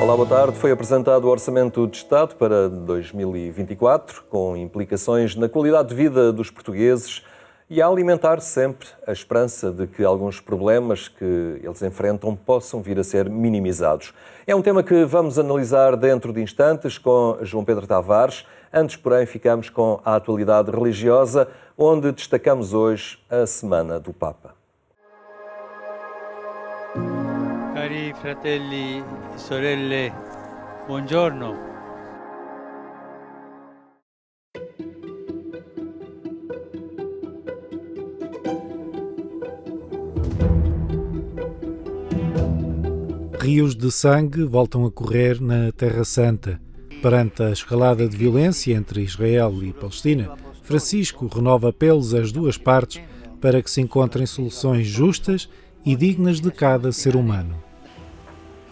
Olá, boa tarde. Foi apresentado o Orçamento de Estado para 2024, com implicações na qualidade de vida dos portugueses e a alimentar sempre a esperança de que alguns problemas que eles enfrentam possam vir a ser minimizados. É um tema que vamos analisar dentro de instantes com João Pedro Tavares. Antes, porém, ficamos com a atualidade religiosa, onde destacamos hoje a Semana do Papa. Cari fratelli e sorelle, buongiorno. Rios de sangue voltam a correr na Terra Santa. Perante a escalada de violência entre Israel e Palestina, Francisco renova apelos às duas partes para que se encontrem soluções justas e dignas de cada ser humano.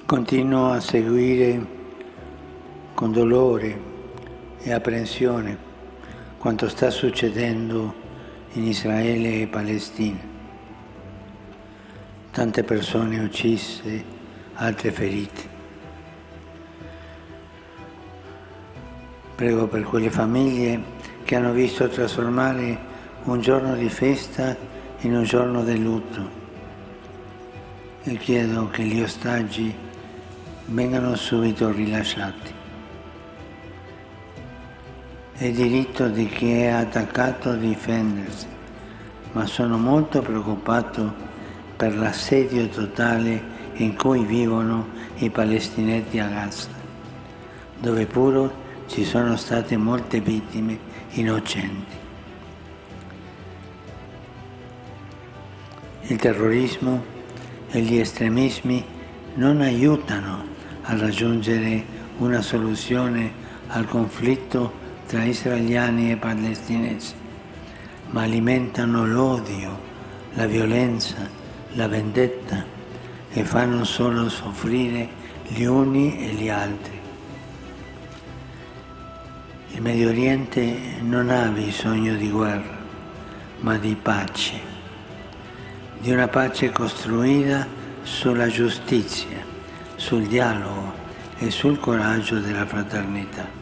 Continuo a seguire con dolore e apprensione quanto sta succedendo in Israele e Palestina. Tante persone uccise, altre ferite. Prego per quelle famiglie che hanno visto trasformare un giorno di festa in un giorno di lutto e chiedo che gli ostaggi vengano subito rilasciati. È diritto di chi è attaccato a difendersi, ma sono molto preoccupato per l'assedio totale in cui vivono i palestinesi a Gaza, dove pure ci sono state molte vittime innocenti. Il terrorismo e gli estremismi non aiutano a raggiungere una soluzione al conflitto tra israeliani e palestinesi, ma alimentano l'odio, la violenza, la vendetta e fanno solo soffrire gli uni e gli altri. Il Medio Oriente non ha bisogno di guerra, ma di pace, di una pace costruita sulla giustizia, sul dialogo e sul coraggio della fraternità.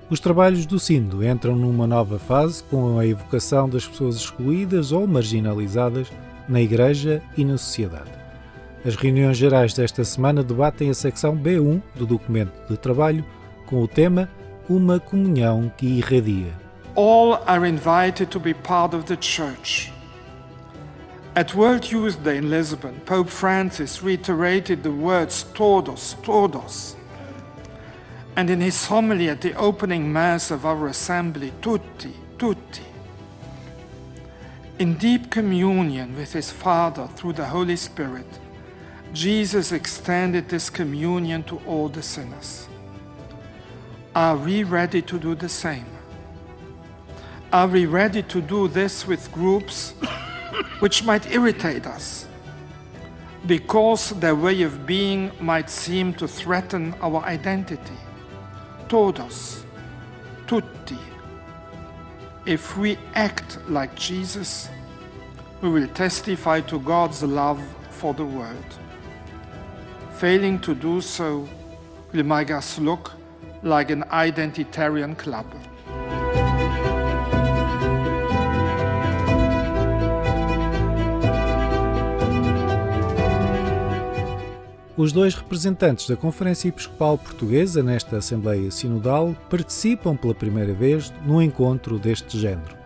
Os trabalhos do Sínodo entram numa nova fase com a evocação das pessoas excluídas ou marginalizadas na Igreja e na sociedade. As reuniões gerais desta semana debatem a secção B1 do documento de trabalho com o tema Uma Comunhão que Irradia. All are invited to be part of the Church. At World Youth Day in Lisbon, Pope Francis reiterated the words todos, todos. And in his homily at the opening Mass of our assembly, tutti, tutti. In deep communion with his Father through the Holy Spirit, Jesus extended this communion to all the sinners. Are we ready to do the same? Are we ready to do this with groups which might irritate us because their way of being might seem to threaten our identity? Todos, tutti. If we act like Jesus, we will testify to God's love for the world. Failing to do so will make us look like an identitarian club. Os dois representantes da Conferência Episcopal Portuguesa nesta Assembleia Sinodal participam pela primeira vez num encontro deste género.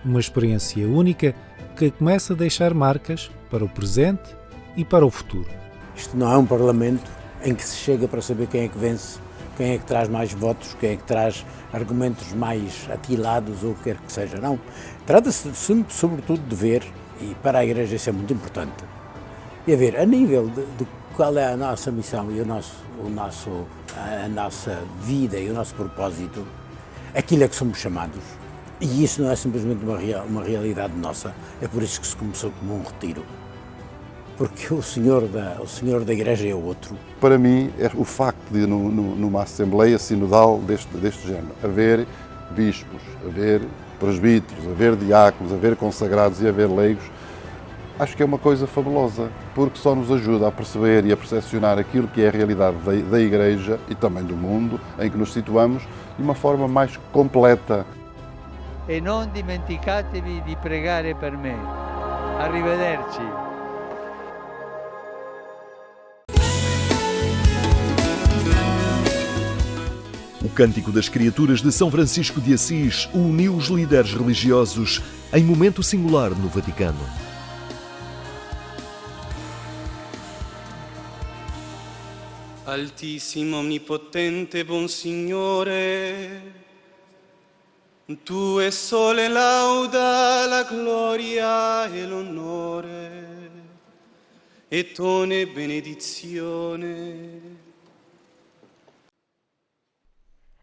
Uma experiência única que começa a deixar marcas para o presente e para o futuro. Isto não é um Parlamento em que se chega para saber quem é que vence, quem é que traz mais votos, quem é que traz argumentos mais atilados ou o que quer que seja. Não. Trata-se sobretudo de ver, e para a Igreja isso é muito importante, e a ver a nível de qual é a nossa missão e a nossa vida e o nosso propósito, aquilo a que somos chamados. E isso não é simplesmente uma realidade nossa, é por isso que se começou como um retiro. Porque o senhor da Igreja é outro. Para mim, é o facto de, numa Assembleia Sinodal deste género, haver bispos, haver presbíteros, haver diáconos, haver consagrados e haver leigos, acho que é uma coisa fabulosa, porque só nos ajuda a perceber e a percepcionar aquilo que é a realidade da Igreja e também do mundo em que nos situamos de uma forma mais completa. E non dimenticatevi di pregare per me. Arrivederci. O Cântico das Criaturas de São Francisco de Assis uniu os líderes religiosos em momento singular no Vaticano. Altissimo, onnipotente, buon Signore, Tu è sole lauda la gloria e l'onore, e tone benedizione.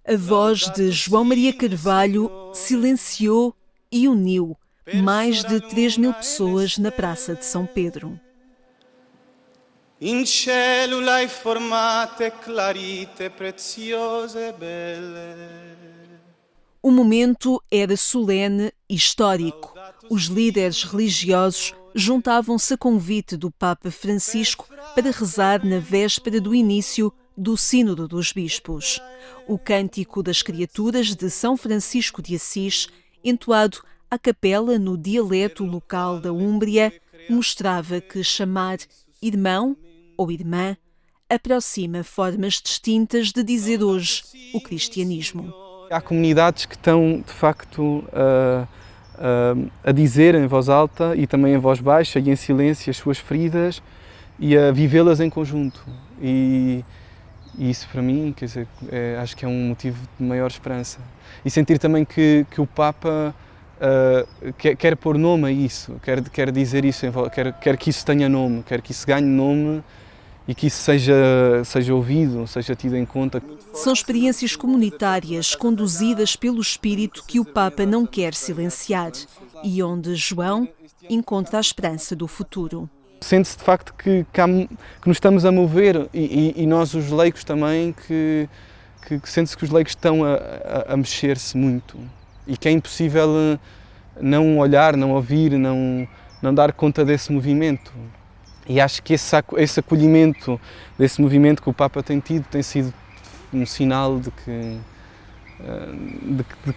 A voz de João Maria Carvalho silenciou e uniu mais de 3.000 pessoas na Praça de São Pedro. In cellula formate, clarite, preziose e belle. O momento era solene e histórico. Os líderes religiosos juntavam-se a convite do Papa Francisco para rezar na véspera do início do Sínodo dos Bispos. O Cântico das Criaturas de São Francisco de Assis, entoado à capela no dialeto local da Úmbria, mostrava que chamar irmão ou irmã aproxima formas distintas de dizer hoje o cristianismo. Há comunidades que estão, de facto, a dizer em voz alta e também em voz baixa e em silêncio as suas feridas e a vivê-las em conjunto. E isso, para mim, quer dizer, acho que é um motivo de maior esperança. E sentir também que o Papa quer pôr nome a isso, quer dizer isso, quer que isso tenha nome, quer que isso ganhe nome e que isso seja ouvido, seja tido em conta. São experiências comunitárias conduzidas pelo Espírito que o Papa não quer silenciar e onde João encontra a esperança do futuro. Sente-se de facto que nos estamos a mover e nós os leigos também, que sente-se que os leigos estão a mexer-se muito e que é impossível não olhar, não ouvir, não dar conta desse movimento. E acho que esse acolhimento desse movimento que o Papa tem tido tem sido um sinal de que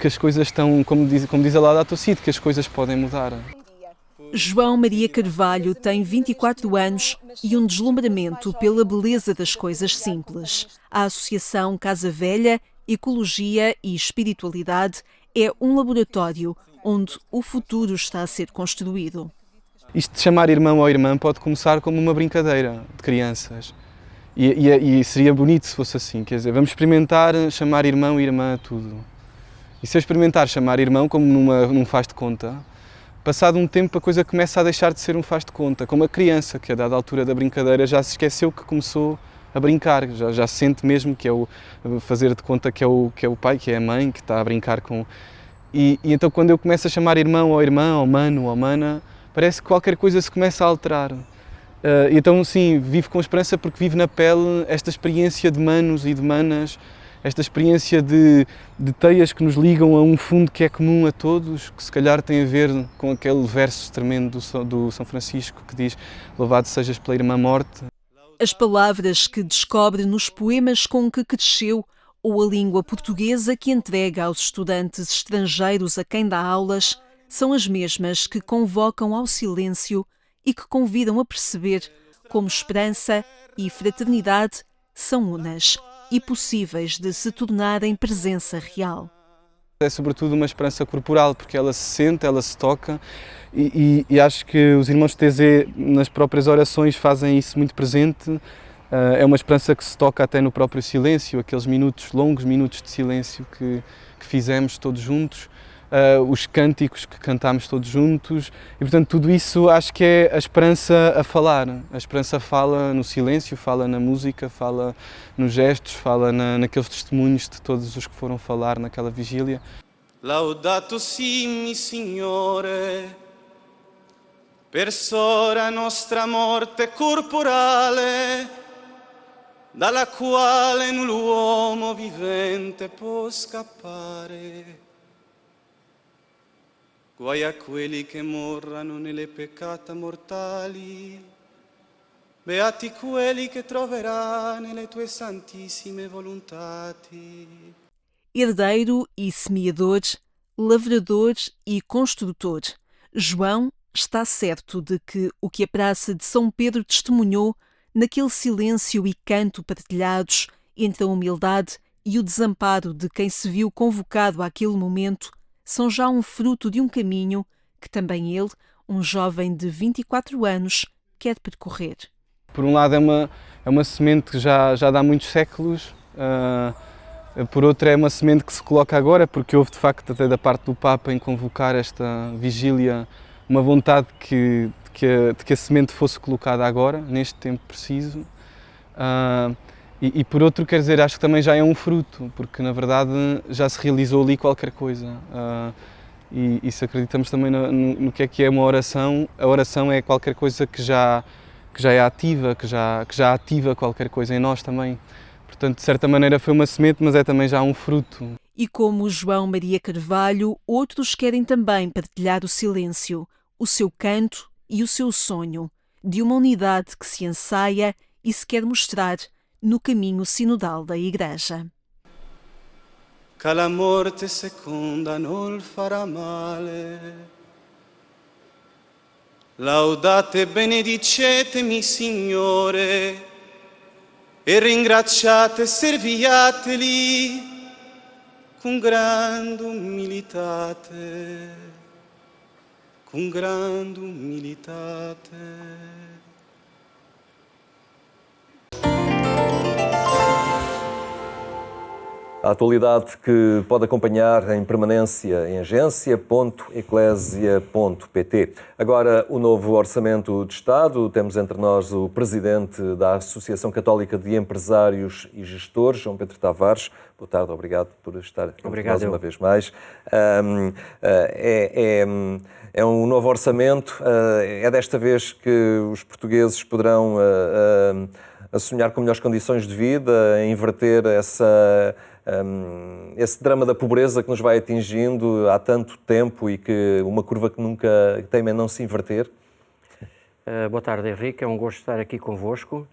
as coisas estão, como diz a Laudato Si, que as coisas podem mudar. João Maria Carvalho tem 24 anos e um deslumbramento pela beleza das coisas simples. A Associação Casa Velha, Ecologia e Espiritualidade é um laboratório onde o futuro está a ser construído. Isto de chamar irmão ou irmã pode começar como uma brincadeira de crianças. E seria bonito se fosse assim, quer dizer, vamos experimentar chamar irmão e irmã a tudo. E se eu experimentar chamar irmão como num faz de conta, passado um tempo a coisa começa a deixar de ser um faz de conta, como a criança que a dada altura da brincadeira já se esqueceu que começou a brincar, já sente mesmo que é o fazer de conta que é o pai, que é a mãe, que está a brincar com... E então quando eu começo a chamar irmão ou irmã, ou mano ou mana, parece que qualquer coisa se começa a alterar. Então, sim, vivo com esperança porque vivo na pele esta experiência de manos e de manas, esta experiência de teias que nos ligam a um fundo que é comum a todos, que se calhar tem a ver com aquele verso tremendo do São Francisco que diz: louvado sejas pela irmã morte. As palavras que descobre nos poemas com que cresceu ou a língua portuguesa que entrega aos estudantes estrangeiros a quem dá aulas são as mesmas que convocam ao silêncio e que convidam a perceber como esperança e fraternidade são unas e possíveis de se tornarem presença real. É sobretudo uma esperança corporal, porque ela se sente, ela se toca e acho que os irmãos de TZ nas próprias orações fazem isso muito presente. É uma esperança que se toca até no próprio silêncio, aqueles longos minutos de silêncio que fizemos todos juntos. Os cânticos que cantámos todos juntos e, portanto, tudo isso acho que é a esperança a falar. A esperança fala no silêncio, fala na música, fala nos gestos, fala naqueles testemunhos de todos os que foram falar naquela vigília. Laudato si, mi Signore, per sora nostra morte corporale, dalla quale l'uomo vivente può scappare. guai a quelli che morrano nelle peccata mortali, beati quelli che troverà nelle tue santissime volontati. Herdeiro e semeador, lavrador e construtor, João está certo de que o que a Praça de São Pedro testemunhou naquele silêncio e canto partilhados entre a humildade e o desamparo de quem se viu convocado àquele momento são já um fruto de um caminho que também ele, um jovem de 24 anos, quer percorrer. Por um lado é uma semente que já dá muitos séculos, por outro é uma semente que se coloca agora, porque houve de facto até da parte do Papa em convocar esta vigília uma vontade de que a semente fosse colocada agora, neste tempo preciso. E por outro, quer dizer, acho que também já é um fruto, porque na verdade já se realizou ali qualquer coisa. E se acreditamos também no que é uma oração, a oração é qualquer coisa que já é ativa, que já ativa qualquer coisa em nós também. Portanto, de certa maneira foi uma semente, mas é também já um fruto. E como João Maria Carvalho, outros querem também partilhar o silêncio, o seu canto e o seu sonho, de uma unidade que se ensaia e se quer mostrar no caminho sinodal da Igreja. Che la morte seconda non farà male. Laudate e benedicetemi, Signore, e ringraziate e serviateli con grande umilitate, con grande umilitate. A atualidade que pode acompanhar em permanência em agência.eclésia.pt. Agora, o novo Orçamento de Estado. Temos entre nós o Presidente da Associação Católica de Empresários e Gestores, João Pedro Tavares. Boa tarde, obrigado por estar entre nós uma vez mais. É um novo orçamento. É desta vez que os portugueses poderão a sonhar com melhores condições de vida, a inverter esse drama da pobreza que nos vai atingindo há tanto tempo e que uma curva que nunca teima em não se inverter? Boa tarde, Henrique. É um gosto estar aqui convosco.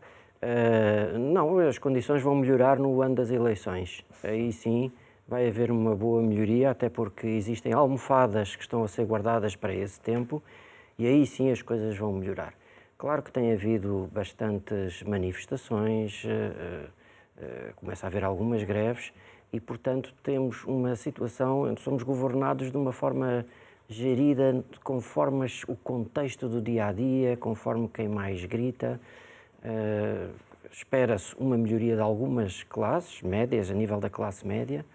Não, as condições vão melhorar no ano das eleições. Aí sim vai haver uma boa melhoria, até porque existem almofadas que estão a ser guardadas para esse tempo e aí sim as coisas vão melhorar. Claro que tem havido bastantes manifestações, começa a haver algumas greves e, portanto, temos uma situação onde somos governados de uma forma gerida conforme o contexto do dia-a-dia, conforme quem mais grita. Espera-se uma melhoria de algumas classes médias, a nível da classe média,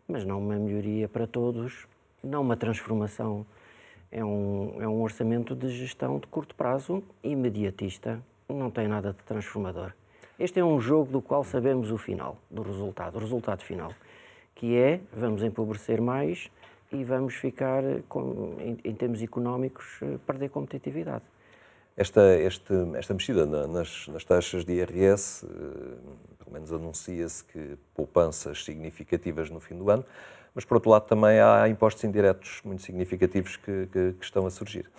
mas não uma melhoria para todos, não uma transformação. É um orçamento de gestão de curto prazo, imediatista, não tem nada de transformador. Este é um jogo do qual sabemos o final, o resultado final, que é, vamos empobrecer mais e vamos ficar, em termos económicos, perder competitividade. Esta mexida nas taxas de IRS, pelo menos anuncia-se que poupanças significativas no fim do ano, mas por outro lado também há impostos indiretos muito significativos que estão a surgir.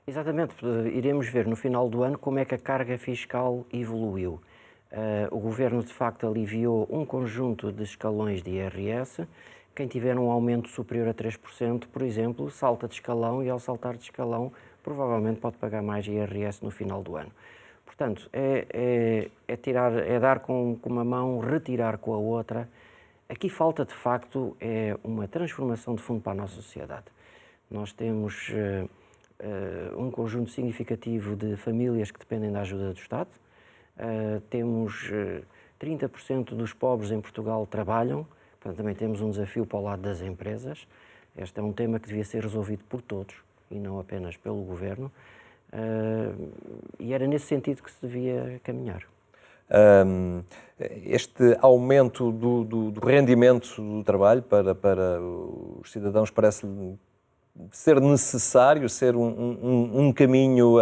Exatamente, iremos ver no final do ano como é que a carga fiscal evoluiu. O Governo de facto aliviou um conjunto de escalões de IRS. Quem tiver um aumento superior a 3%, por exemplo, salta de escalão e ao saltar de escalão provavelmente pode pagar mais IRS no final do ano. Portanto, é dar com uma mão, retirar com a outra. Aqui falta, de facto, uma transformação de fundo para a nossa sociedade. Nós temos um conjunto significativo de famílias que dependem da ajuda do Estado. Temos 30% dos pobres em Portugal trabalham, portanto, também temos um desafio para o lado das empresas. Este é um tema que devia ser resolvido por todos e não apenas pelo Governo. E era nesse sentido que se devia caminhar. Este aumento do rendimento do trabalho para os cidadãos parece ser necessário, ser um caminho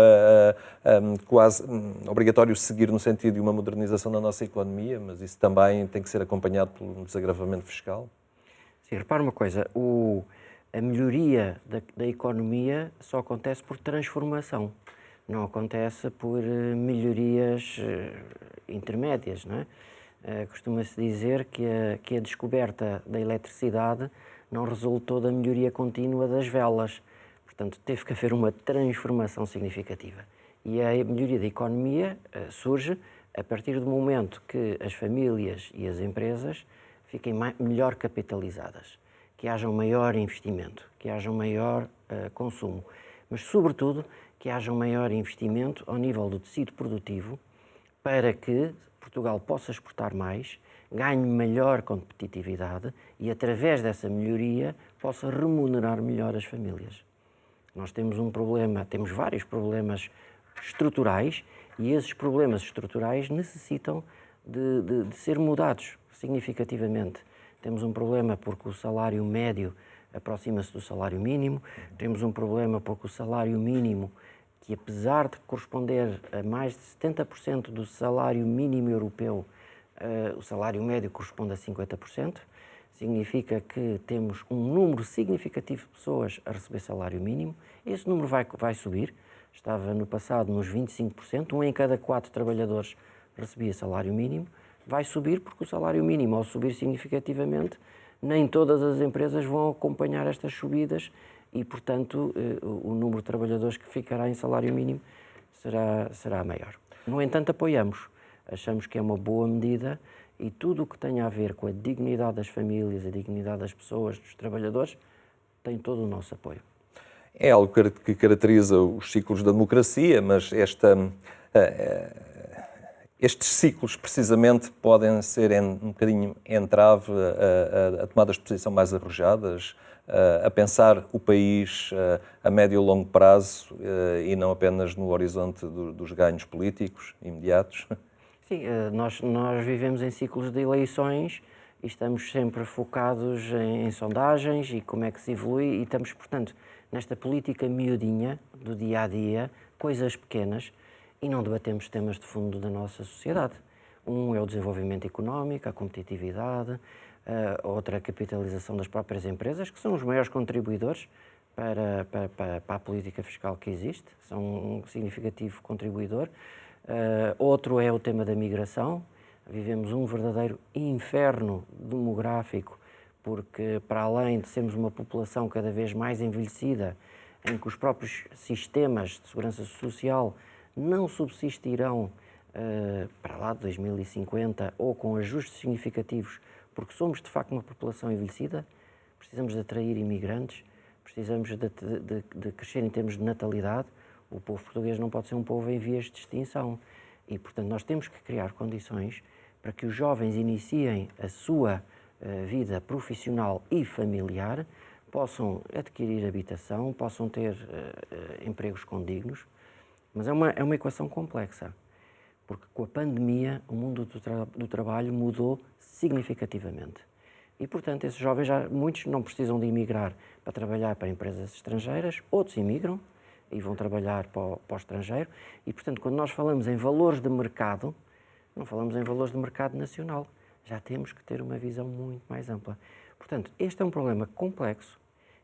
quase obrigatório seguir no sentido de uma modernização da nossa economia, mas isso também tem que ser acompanhado por um desagravamento fiscal? Sim, repara uma coisa, a melhoria da economia só acontece por transformação, não acontece por melhorias intermédias, não é? Costuma-se dizer que a descoberta da eletricidade não resultou da melhoria contínua das velas. Portanto, teve que haver uma transformação significativa. E a melhoria da economia surge a partir do momento que as famílias e as empresas fiquem melhor capitalizadas, que haja um maior investimento, que haja um maior consumo, mas, sobretudo, que haja um maior investimento ao nível do tecido produtivo para que Portugal possa exportar mais, ganhe maior competitividade e, através dessa melhoria, possa remunerar melhor as famílias. Nós temos um problema, temos vários problemas estruturais e esses problemas estruturais necessitam de ser mudados significativamente. Temos um problema porque o salário médio aproxima-se do salário mínimo, temos um problema porque o salário mínimo, que apesar de corresponder a mais de 70% do salário mínimo europeu, o salário médio corresponde a 50%, significa que temos um número significativo de pessoas a receber salário mínimo. Esse número vai subir, estava no passado nos 25%, 1 em cada 4 trabalhadores recebia salário mínimo, vai subir porque o salário mínimo, ao subir significativamente, nem todas as empresas vão acompanhar estas subidas e, portanto, o número de trabalhadores que ficará em salário mínimo será maior. No entanto, apoiamos, achamos que é uma boa medida e tudo o que tenha a ver com a dignidade das famílias, a dignidade das pessoas, dos trabalhadores, tem todo o nosso apoio. É algo que caracteriza os ciclos da democracia, mas estes ciclos, precisamente, podem ser um bocadinho entrave a tomadas de posição mais arrojadas, a pensar o país a médio e longo prazo e não apenas no horizonte dos ganhos políticos imediatos. Sim, nós vivemos em ciclos de eleições e estamos sempre focados em sondagens e como é que se evolui e estamos, portanto, nesta política miudinha do dia-a-dia, coisas pequenas, e não debatemos temas de fundo da nossa sociedade. Um é o desenvolvimento económico, a competitividade, outra a capitalização das próprias empresas, que são os maiores contribuidores para a política fiscal que existe, são um significativo contribuidor. Outro é o tema da migração. Vivemos um verdadeiro inferno demográfico, porque para além de sermos uma população cada vez mais envelhecida, em que os próprios sistemas de segurança social não subsistirão para lá de 2050 ou com ajustes significativos, porque somos de facto uma população envelhecida, precisamos de atrair imigrantes, precisamos de crescer em termos de natalidade. O povo português não pode ser um povo em vias de extinção e, portanto, nós temos que criar condições para que os jovens iniciem a sua vida profissional e familiar, possam adquirir habitação, possam ter empregos condignos, mas é uma equação complexa, porque com a pandemia o mundo do trabalho mudou significativamente e, portanto, esses jovens muitos não precisam de emigrar para trabalhar para empresas estrangeiras, outros imigram e vão trabalhar para o estrangeiro e, portanto, quando nós falamos em valores de mercado, não falamos em valores de mercado nacional, já temos que ter uma visão muito mais ampla. Portanto, este é um problema complexo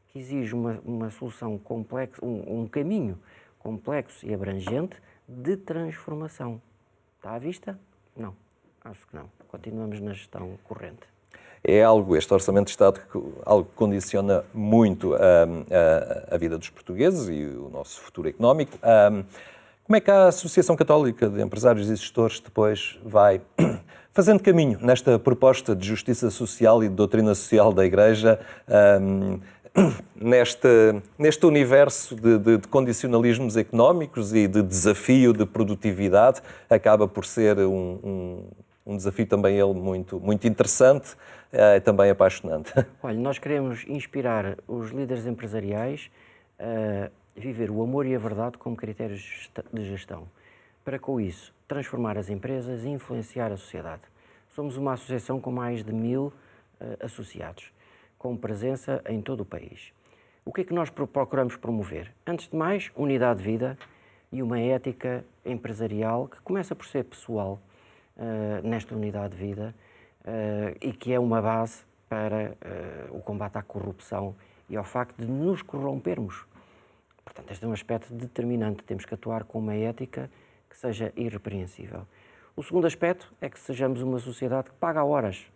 que exige uma solução complexa, um caminho complexo e abrangente de transformação. Está à vista? Não, acho que não. Continuamos na gestão corrente. É este Orçamento de Estado, algo que condiciona muito a vida dos portugueses e o nosso futuro económico. Como é que a Associação Católica de Empresários e Gestores depois vai fazendo caminho nesta proposta de justiça social e de doutrina social da Igreja, neste universo de condicionalismos económicos e de desafio de produtividade? Acaba por ser um desafio também ele muito interessante e também apaixonante. Olha, nós queremos inspirar os líderes empresariais a viver o amor e a verdade como critérios de gestão, para com isso transformar as empresas e influenciar a sociedade. Somos uma associação com mais de 1000 associados, com presença em todo o país. O que é que nós procuramos promover? Antes de mais, unidade de vida e uma ética empresarial que começa por ser pessoal nesta unidade de vida e que é uma base para o combate à corrupção e ao facto de nos corrompermos. Portanto, este é um aspecto determinante. Temos que atuar com uma ética que seja irrepreensível. O segundo aspecto é que sejamos uma sociedade que paga a horas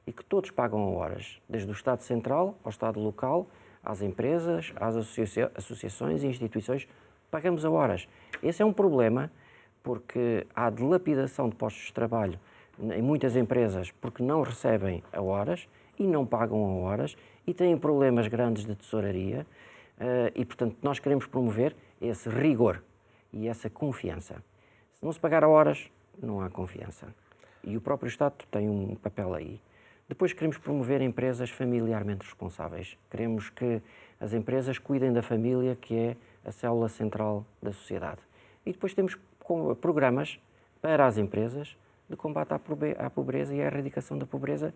e que todos pagam a horas, desde o Estado Central ao Estado Local, às empresas, às associações e instituições, pagamos a horas. Esse é um problema porque há dilapidação de postos de trabalho em muitas empresas porque não recebem a horas e não pagam a horas e têm problemas grandes de tesouraria e, portanto, nós queremos promover esse rigor e essa confiança. Se não se pagar a horas, não há confiança. E o próprio Estado tem um papel aí. Depois queremos promover empresas familiarmente responsáveis. Queremos que as empresas cuidem da família, que é a célula central da sociedade. E depois temos programas para as empresas de combate à pobreza e à erradicação da pobreza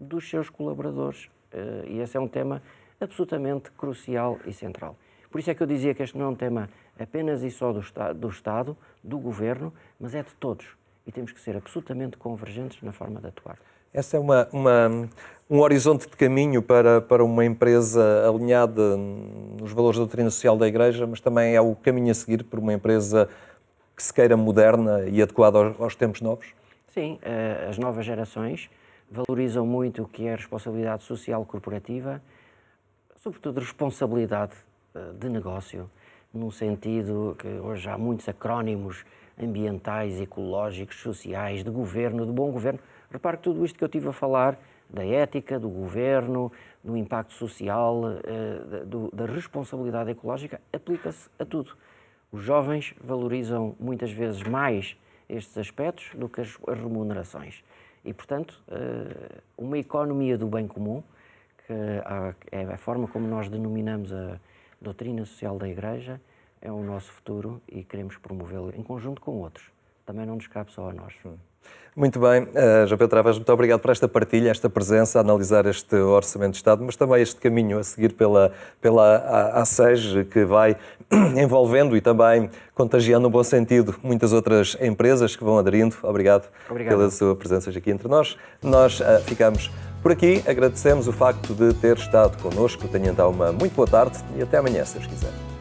dos seus colaboradores. E esse é um tema absolutamente crucial e central. Por isso é que eu dizia que este não é um tema apenas e só do Estado, do Governo, mas é de todos. E temos que ser absolutamente convergentes na forma de atuar. Esse é um horizonte de caminho para uma empresa alinhada nos valores da doutrina social da Igreja, mas também é o caminho a seguir para uma empresa que se queira moderna e adequada aos tempos novos? Sim, as novas gerações valorizam muito o que é a responsabilidade social corporativa, sobretudo responsabilidade de negócio, num sentido que hoje há muitos acrónimos ambientais, ecológicos, sociais, de governo, de bom governo. Repare que tudo isto que eu estive a falar, da ética, do governo, do impacto social, da responsabilidade ecológica, aplica-se a tudo. Os jovens valorizam muitas vezes mais estes aspectos do que as remunerações. E, portanto, uma economia do bem comum, que é a forma como nós denominamos a doutrina social da Igreja, é o nosso futuro e queremos promovê-lo em conjunto com outros. Também não nos cabe só a nós. Muito bem, João Pedro Tavares, muito obrigado por esta partilha, esta presença, a analisar este Orçamento de Estado, mas também este caminho a seguir pela ASEG, que vai envolvendo e também contagiando, no bom sentido, muitas outras empresas que vão aderindo. Obrigado pela sua presença aqui entre nós. Nós ficamos por aqui, agradecemos o facto de ter estado connosco. Tenha então uma muito boa tarde e até amanhã, se Deus quiser.